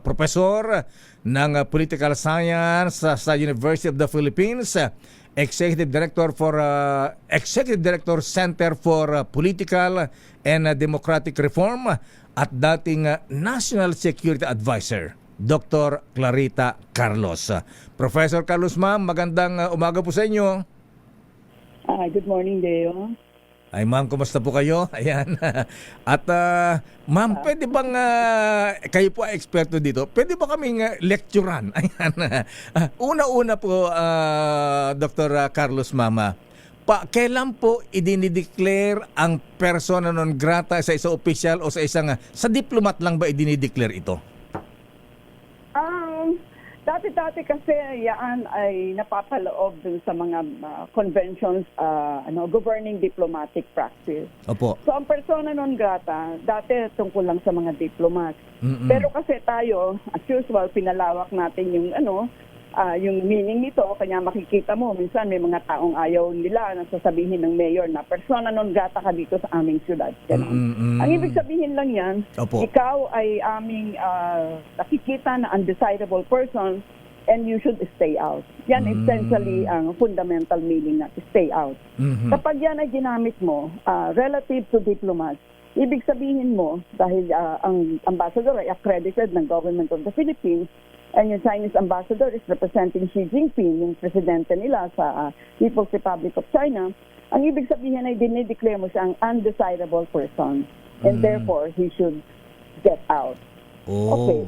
profesor ng Political Science sa University of the Philippines, Executive Director Center for Political and Democratic Reform at dating National Security Advisor, Dr. Clarita Carlos. Professor Carlos, ma'am, magandang umaga po sa inyo. Good morning, Deo. Ay ma'am, kumusta po kayo? Ayan. At ma'am, pwede bang kayo po ay eksperto dito? Pwede ba kaming lecturean? Ayan. Una-una po, Dr. Carlos, mama. Kailan po idinideclare ang persona non grata sa isang opisyal o sa isang sa diplomat lang ba idinideclare ito? Dati kasi yan ay napapaloob dun sa mga conventions, governing diplomatic practice. Opo. So ang persona non grata, dati tungkol lang sa mga diplomat. Pero kasi tayo, as usual, pinalawak natin yung yung meaning nito, kanya makikita mo, minsan may mga taong ayaw nila na sasabihin ng mayor na persona non grata ka dito sa aming syudad. Ang ibig sabihin lang yan, Opo. ikaw ay aming nakikita na undesirable person and you should stay out. Yan essentially ang fundamental meaning na stay out. Kapag yan ay ginamit mo relative to diplomats, ibig sabihin mo, dahil ang ambassador ay accredited ng government of the Philippines, and yung Chinese ambassador is representing Xi Jinping, yung presidente nila sa People's Republic of China, ang ibig sabihin ay dinideclare mo siyang undesirable person. And therefore, he should get out. Oh. Okay.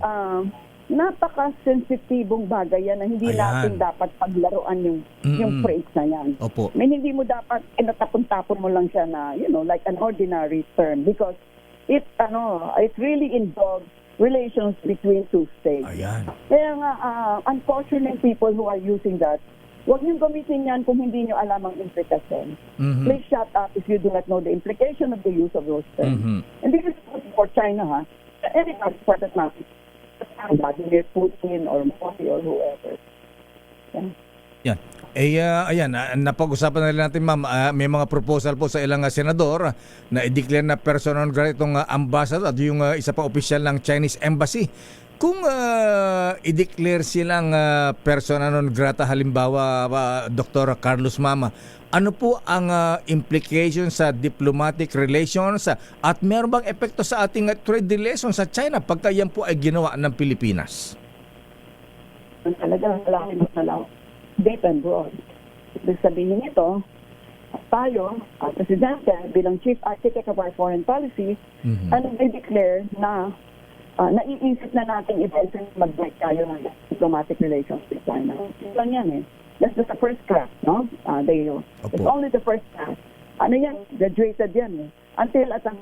Napaka-sensitibong bagay yan na hindi Ayan. natin dapat paglaruan yung phrase na yan. Opo. I mean, hindi mo dapat inatapon-tapon mo lang siya na, like an ordinary term because it really involves relations between two states. Ayan. Kaya nga, unfortunate people who are using that, huwag niyong gamitin yan kung hindi niyo alam ang implication. Please shut up if you do not know the implication of the use of those terms. And this is for China, ha? Anybody for that matter. Vladimir Putin or Modi or whoever. Yan. Ayan, napag-usapan na rin natin, ma'am, may mga proposal po sa ilang senador na i-declare na persona non grata itong ambassador at yung isa pa opisyal ng Chinese Embassy. Kung i-declare silang persona non grata, halimbawa, Dr. Carlos, ma'am, ano po ang implication sa diplomatic relations at meron bang epekto sa ating trade relations sa China pagka yan po ay ginawa ng Pilipinas? Talagang malaking deep and broad. Ibig sabihin nito, tayo, Presidente, bilang Chief Architect of our foreign policy, i-declare na naiisip na natin eventually mag-break tayo ng diplomatic relations with China. Lang yan eh. That's just the first crack, no? It's only the first crack. Ano yan? Graduated yan eh. Until at ang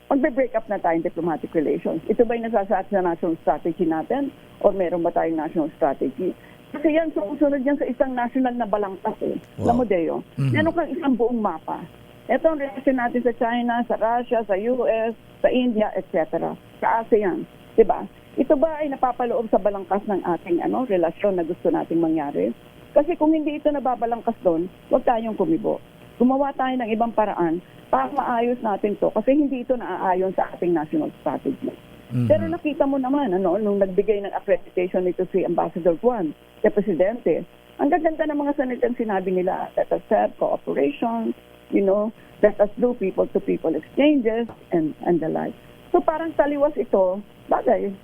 magbe-break up na tayong diplomatic relations. Ito ba'y nasasaad sa national strategy natin? O meron ba tayong national strategy? Kasi yan, sumusunod yan sa isang national na balangkas eh. Wow. Deo. Meron kang isang buong mapa. Ito ang relasyon natin sa China, sa Russia, sa US, sa India, etc. Sa ASEAN. Diba? Ito ba ay napapaloob sa balangkas ng ating relasyon na gusto nating mangyari? Kasi kung hindi ito nababalangkas doon, huwag tayong kumibo. Gumawa tayo ng ibang paraan para maayos natin to kasi hindi ito naaayon sa ating national strategy. Pero nakita mo naman, nung nagbigay ng accreditation nito si Ambassador Juan, si Presidente, ang gaganda ng mga salitang sinabi nila, let us have cooperation, let us do people-to-people exchanges, and the like. So parang taliwas ito, bagay,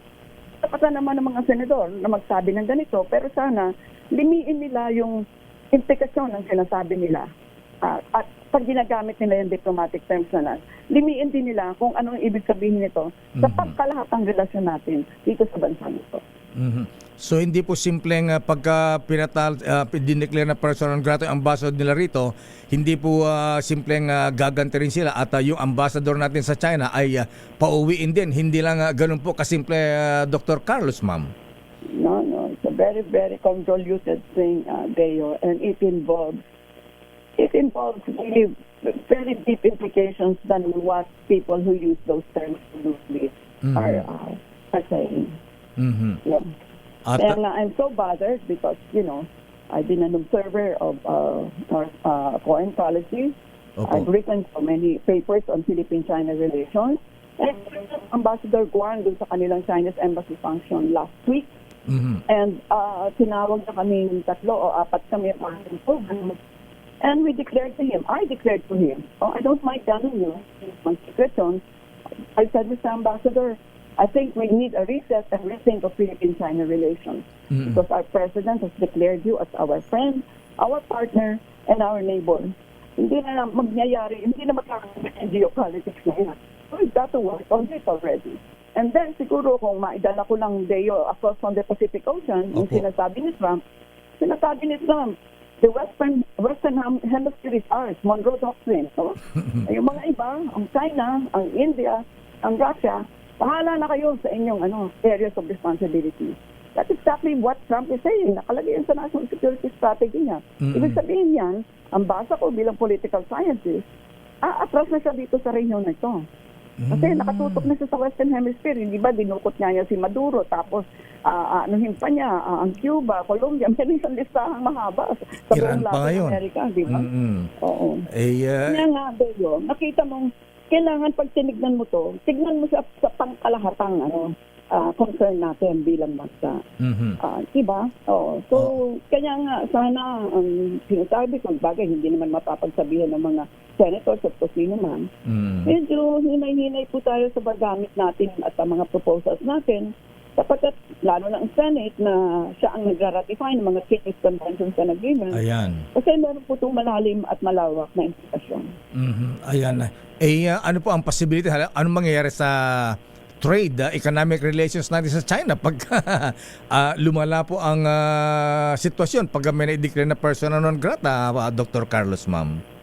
tapatan naman ng mga senador na magsabi ng ganito, pero sana limiin nila yung implikasyon ng sinasabi nila. At pag ginagamit nila yung diplomatic terms na lang, limiin din nila kung ano ang ibig sabihin nito sa pagkalahatang relasyon natin dito sa bansa nito. So hindi po simpleng pagka dineclare na persona non grata ang ambassador nila rito, hindi po simpleng gaganti rin sila at yung ambassador natin sa China ay pauwiin din. Hindi lang ganun po kasimple, Dr. Carlos, ma'am. No. It's a very, very convoluted thing, Deo, and it involves really very deep implications than what people who use those terms loosely are saying. Yeah. And I'm so bothered because, I've been an observer of foreign policy. I've written so many papers on Philippine-China relations. And Ambassador Guan dun sa kanilang Chinese embassy function last week. And tinawag na kami 3 o 4 kami and we declared to him, I declared to him, I don't mind telling you, my secretary, I said, Mr. Ambassador, I think we need a reset and rethink of Philippine-China relations because our president has declared you as our friend, our partner, and our neighbor. Hindi na magyayari, hindi na magkakaroon ng geopolitics na yan. So we've got to work on this already. And then siguro kung maidala ko ng Deo across from the Pacific Ocean, yung sinasabi ni Trump, the Western Hemisphere is ours, Monroe Doctrine. No? Yung mga iba, ang China, ang India, ang Russia, pahala na kayo sa inyong areas of responsibility. That's exactly what Trump is saying. Nakalagay yan sa national security strategy niya. Ibig sabihin yan, ang basa ko bilang political scientist, atras na siya dito sa rehiyon na ito. Kasi nakatutok na siya sa Western Hemisphere. Hindi ba, dinukot niya si Maduro, tapos anuhin pa niya, ang Cuba, Colombia, meron isang listahang mahaba sa Iran buong pa ngayon. Latin America, di ba? Oo. Kaya nga, Beo, nakita mong, kailangan pag tinignan mo to, tignan mo sa pangkalahatang concern natin bilang bansa. Diba? So, kaya nga, sana, sinasabi ko, bagay, hindi naman mapapagsabihan ng mga senators at kung sino man. Medyo hinay-hinay po tayo sa paggamit natin at ang mga proposals natin sapagkat lalo na ang Senate na siya ang nagra-ratify ng mga treaties, conventions and agreements. Ayan. Kasi meron po itong malalim at malawak na implikasyon. Ayan. Ano po ang possibility? Anong mangyayari sa trade, economic relations natin sa China pag lumala po ang sitwasyon pag may na-declare na persona non grata, Dr. Carlos, ma'am?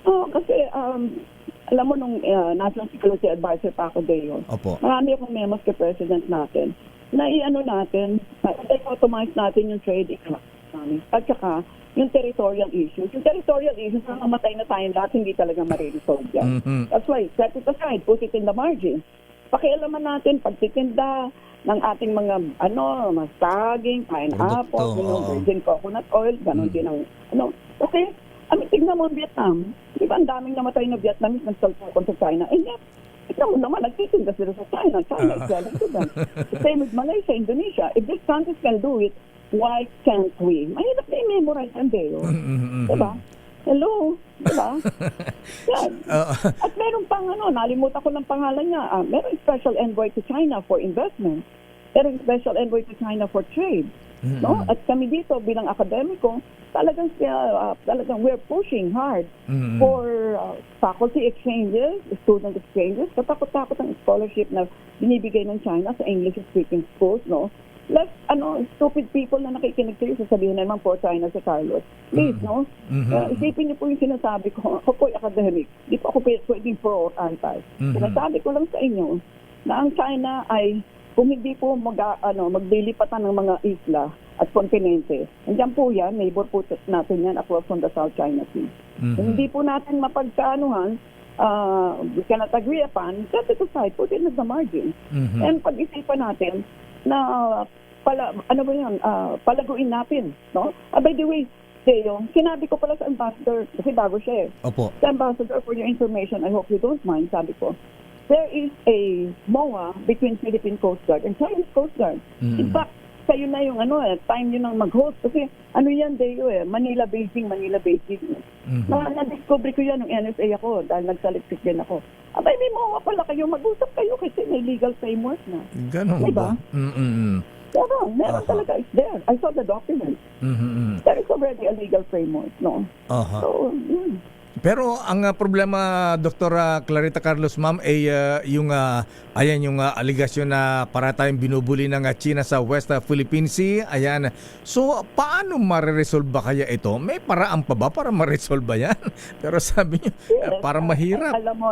Kasi alam mo nung National Security Advisor pa ako Deo, marami akong memos kay President natin na natin, automate natin yung trade economic at saka yung territorial issues. Yung territorial issues, nakamatay na tayong lahat, hindi talaga mariresolve yan. That's why, set it aside, put it in the margin. Pakialaman natin, pagtitinda ng ating mga, saging, pineapple, virgin coconut oil, ganun din ang, Okay, tignan mo ang Vietnam. Di ba ang daming namatay na Vietnamese nagsalpukon sa China? Tignan mo naman, nagtitinda sila sa China. China is selling to them. The same with Malaysia, Indonesia. If these countries can do it, why can't we? Mahirap na i-memorize ang Deo. Diba? Hello? Diba? Yan. At meron pang nalimutan ko ng pangalan niya. Meron special envoy to China for investment. Meron special envoy to China for trade. No? At kami dito bilang akademiko, talagang we're pushing hard for faculty exchanges, student exchanges, katakot-takot ang scholarship na binibigay ng China sa English-speaking schools, no? Less, stupid people na nakikinig kayo, sasabihin naman po China si Carlos. Please, no? Isipin niyo po yung sinasabi ko. Ako po academic. Di po ako pwedeng pro or anti. Sinasabi ko lang sa inyo na ang China ay kung hindi po maglilipatan ng mga isla at kontinente. Andiyan po yan, neighbor po natin yan across from the South China Sea. Kung hindi po natin mapagkaanuhan, we cannot agree upon, set it aside, put it in the margin. And pag-isipan natin na palaguin natin. No? By the way, Deo, sinabi ko pala sa ambassador, kasi bago siya Sa ambassador, for your information, I hope you don't mind, sabi ko, there is a MOA between Philippine Coast Guard and Chinese Coast Guard. In fact, kayo na yung time nyo nang mag-host. Kasi yan, Deo Manila-Beijing. Na-discover ko yan ng NSA ako dahil nagsaliksik din ako. Abay, may MOA pala kayo. Mag-usap kayo kasi may legal framework na. Ganun diba? Pero, meron talaga. It's there. I saw the document. There is already a legal framework, no? So, Pero ang problema, Dr. Clarita Carlos, ma'am, ay yung aligasyon na para tayong binubuli ng China sa West Philippine Sea. Ayan. So, paano mariresolve ba kaya ito? May paraan pa ba para mariresolve ba yan? Pero sabi niyo, para mahirap. Alam mo,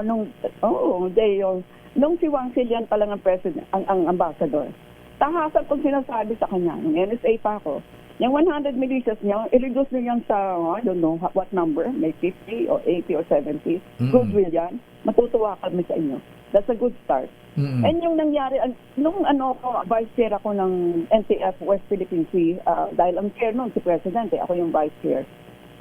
nung si Wang Xilian pa lang ang president, ang ambassador, tahasan kong sinasabi sa kanya, nung NSA pa ako, yung 100 militias niya, i-reduce niyo yan sa, I don't know what number, may 50 or 80 or 70. Goodwill yan. Matutuwa kami sa inyo. That's a good start. And yung nangyari, nung vice chair ako ng NTF West Philippine Sea, dahil ang chair nun si President, ako yung vice chair.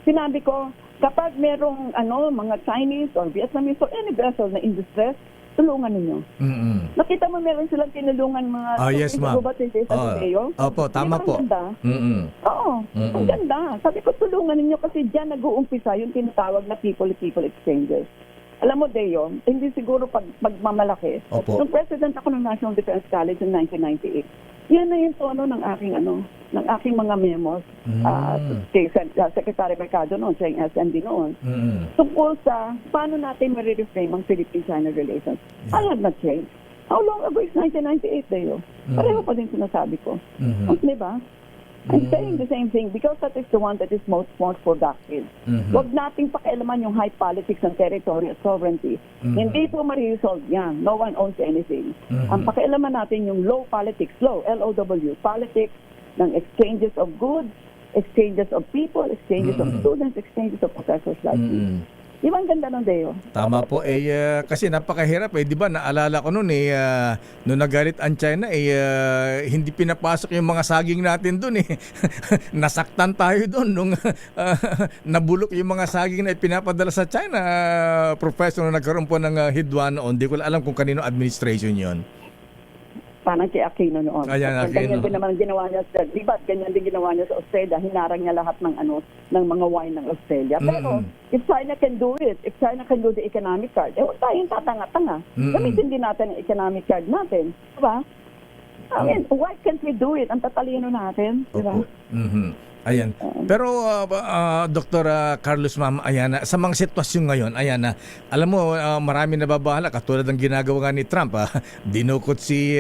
Sinabi ko, kapag merong mga Chinese or Vietnamese or any vessel na in distress, tulungan ninyo. Mm-mm. Nakita mo meron silang tinulungan mga Yes, ma'am. sa Teo? Opo, tama po. Ang ganda. Mm-mm. Oo, ang ganda. Sabi ko, tulungan ninyo kasi dyan nag-uumpisa yung tinatawag na people-to-people exchanges. Alam mo, Deo, hindi siguro magmamalaki. Opo. Nung president ako ng National Defense College in 1998, yan na yung tono ng aking mga memos kay Secretary Mercado noon, siya yung SND noon. Tungkol sa paano natin ma-reframe ang Philippine-China relations. I have not changed. How long ago is 1998, Deo? Pareho pa din sinasabi ko. Di ba? I'm saying the same thing because that is the one that is most productive. Huwag nating pakialaman yung high politics ng territory at sovereignty. Hindi po ma-resolve yan. No one owns anything. Ang pakialaman natin yung low politics, L-O-W, politics ng exchanges of goods, exchanges of people, exchanges of students, exchanges of professors like me. Di ba ang ganda ng Deo? Tama po. Kasi napakahirap. Di ba, naalala ko noon, noong nagalit ang China, hindi pinapasok yung mga saging natin doon. Nasaktan tayo doon nung nabulok yung mga saging na ipinapadala sa China. Professor, nagkaroon po ng hidwa noon. Hindi ko alam kung kanino administration yon. Parang kay Aquino noon. Ayan, Ganyan din naman ginawa niya sa, di ba, ganyan din ginawa niya sa Australia. Hinarang niya lahat ng mga wine ng Australia. Pero, if China can do it, if China can do the economic card, huwag tayong tatanga-tanga. Gamitin din natin ang economic card natin. Di ba? I mean, why can't we do it? Ang tatalino natin. Di ba? Ayan. Pero Dr. Carlos, ma'am, ayan, sa mga sitwasyon ngayon, ayan, alam mo, marami nababahala katulad ng ginagawa nga ni Trump. Dinukot si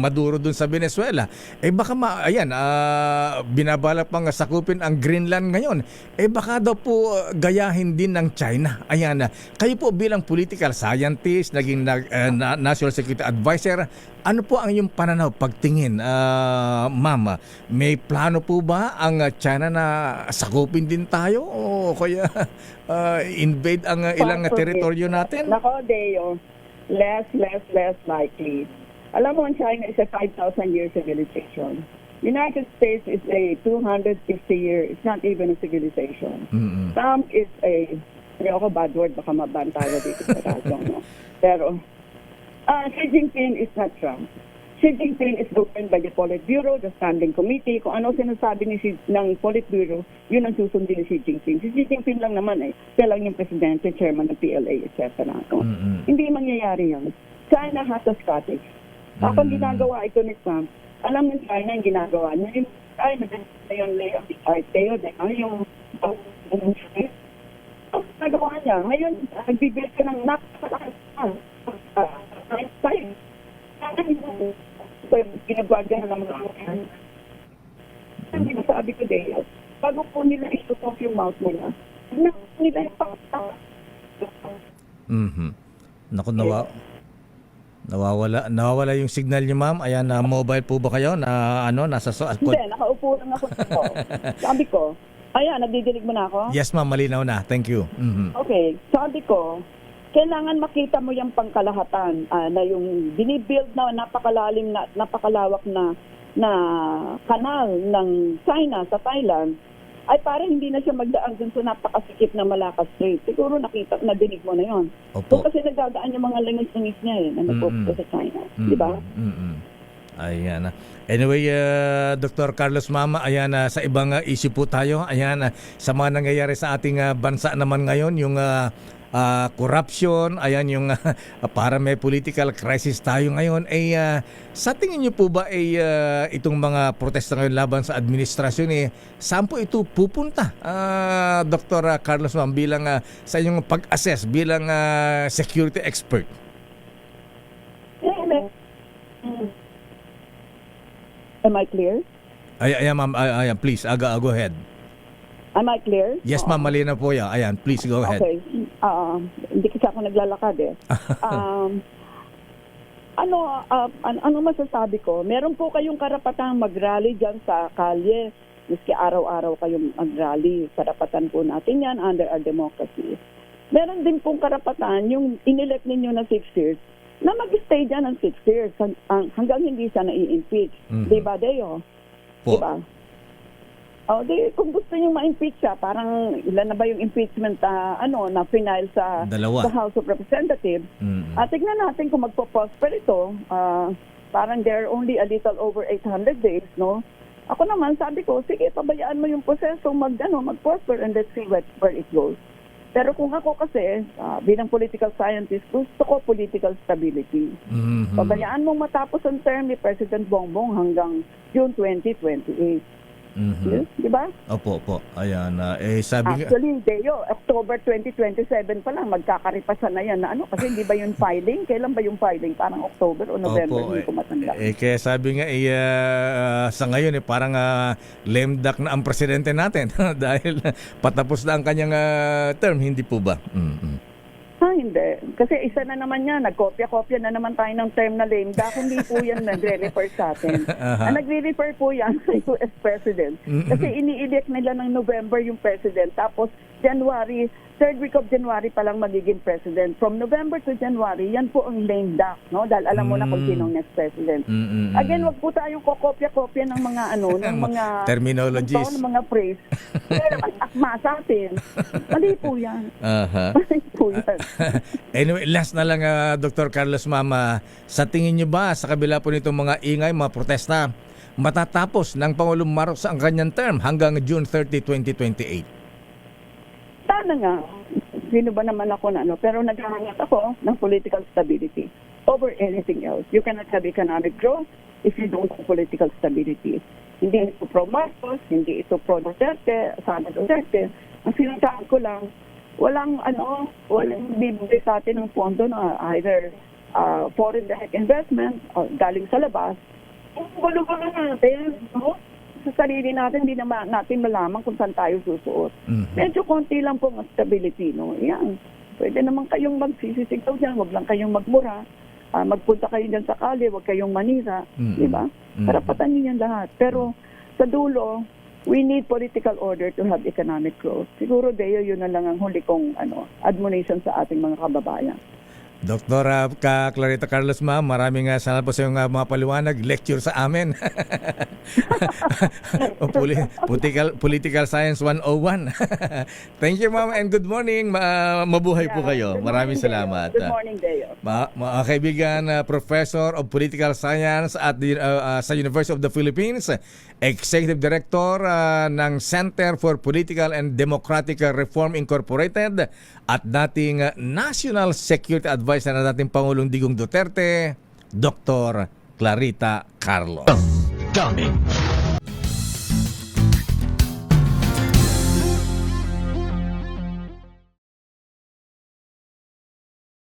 Maduro dun sa Venezuela. Baka binabalak pang sakupin ang Greenland ngayon. Baka daw po gayahin din ng China. Ayan, kayo po bilang political scientist, naging National Security Advisor, ano po ang iyong pananaw, pagtingin, ma'am? May plano po ba ang China na sakupin din tayo o kaya invade ang ilang teritoryo natin? Nako, Deo, less likely. Alam mo, China is a 5,000-year civilization. United States is a 250-year, it's not even a civilization. Trump is hindi ako bad word, baka maban tayo dito sa radyo. No? Pero, Xi Jinping is not Trump. Xi Jinping is governed by the Politburo, the Standing Committee. Kung ano sinasabi ng Politburo, yun ang susundin ni Xi Jinping. Si Xi Jinping lang naman siya lang yung presidente, chairman ng PLA, etc. No? Hindi mangyayari yun. China has a strategy. Kapag ginagawa ito ni Trump, alam ng China yung ginagawa niya. Yung layout, yung nagawa niya. Ngayon, nagbibigay ka ng napakalakas time. Ginagwagyan na ng mga hindi sabi ko din, bago po nila isutok yung mouth nila, nila yung Naku, nawawala yung signal niyo, ma'am. Ayan, mobile po ba kayo na nasa Hindi, nakaupo lang ako dito. Sabi ko, ayan, nagdidinig mo na ako? Yes, ma'am, malinaw na. Thank you. Okay, sabi ko, kailangan makita mo yung pangkalahatan na yung binibuild na napakalalim na napakalawak na kanal ng China sa Thailand ay parang hindi na siya magdaan dun sa napakasikip na Malacca Strait. Siguro nadinig mo na yon. So, kasi nagdadaan yung mga langis-langis niya na napupunta sa China. Di ba? Ayan. Anyway, Dr. Carlos, ma'am, ayan, sa ibang issue po tayo. Ayan, sa mga nangyayari sa ating bansa naman ngayon, yung corruption, ayan yung para may political crisis tayo ngayon, sa tingin niyo po ba itong mga protesta ngayon laban sa administrasyon, saan po ito pupunta? Dr. Carlos, ma'am, bilang sa inyong pag-assess bilang security expert. Am I clear? Ayan, ma'am, ayan, please, go ahead. Am I clear? Yes, ma'am, malinaw po yan. Ayan, please go ahead. Okay. Hindi kasi ako naglalakad ano masasabi ko? Meron po kayong karapatang mag-rally dyan sa kalye. Miski araw-araw kayong mag-rally. Karapatan po natin yan under our democracy. Meron din pong karapatan yung inelect ninyo na 6 years na mag-stay dyan ng 6 years hanggang hindi siya na-i-impeach. Diba, Deo? Po. Diba? Kung gusto niyo ma-impeach siya, parang ilan na ba yung impeachment na final sa Dalawa. House of Representatives. Mm. Tignan natin kung magpo-prosper ito. Parang they're only a little over 800 days, no? Ako naman, sabi ko, sige, pabayaan mo yung proseso, mag-prosper and let's see where it goes. Pero kung ako kasi, bilang political scientist, gusto ko political stability. Mhm. Pabayaan mong matapos ang term ni President Bongbong hanggang June 2028. Mhm. Yes, di ba? Opo. Ayan. Sabi nga... Actually, Deo, October 2027 pa lang, magkakaripasan na yan. Kasi hindi ba yung filing? Kailan ba yung filing? Parang October o November, hindi ko matanda. Kaya sabi nga, sa ngayon, parang lame duck na ang presidente natin dahil patapos na ang kanyang term, hindi po ba? Mhm. Hindi. Kasi isa na naman yan, nagkopya-kopya na naman tayo ng term na lame duck. Hindi po yan nagre-refer sa atin. Ang nagre-refer po yan sa US President. Kasi ini-elect nila ng November yung President. Tapos January, third week of January pa lang magiging President. From November to January, yan po ang lame duck. No? Dahil alam mo na kung sinong next President. Again, wag po tayong kokopya-kopya ng mga ng mga terminologies. Ng mga phrase. Pero akma sa atin. Mali po yan. Mali po yan. Anyway, last na lang, Dr. Carlos, Mama, sa tingin niyo ba sa kabila po nitong mga ingay, mga protesta, matatapos ng Pangulong Marcos ang kanyang term hanggang June 30, 2028? Sana nga, sino ba naman ako na pero naghahangat ako ng political stability over anything else. You cannot have economic growth if you don't have political stability. Hindi ito pro Marcos, hindi ito pro Duterte, Sara Duterte. Ang sinasabi ko lang, walang bibigay sa atin ng pondo na either foreign direct investment o galing sa labas. Ang gulo-gulo natin, no? Sa sarili natin, hindi naman natin malaman kung saan tayo susuot. Medyo konti lang po ang stability, no? Yan. Pwede naman kayong magsisisigaw dyan, wag lang kayong magmura. Magpunta kayo dyan sa kalye, wag kayong manira. Di ba? Karapatan niyo yan lahat. Pero sa dulo, we need political order to have economic growth. Siguro, Deo, yun na lang ang huli kong admonition sa ating mga kababayan. Dr. Clarita Carlos, ma'am, maraming salamat po sa iyong mga paliwanag, lecture sa amin. Political Science 101. Thank you, ma'am, and good morning. Mabuhay po kayo. Maraming salamat. Good morning, Deo. Mga kaibigan, Professor of Political Science at sa University of the Philippines, Executive Director ng Center for Political and Democratic Reform Incorporated at dating National Security Advisor na dating Pangulong Digong Duterte, Dr. Clarita Carlos. Daming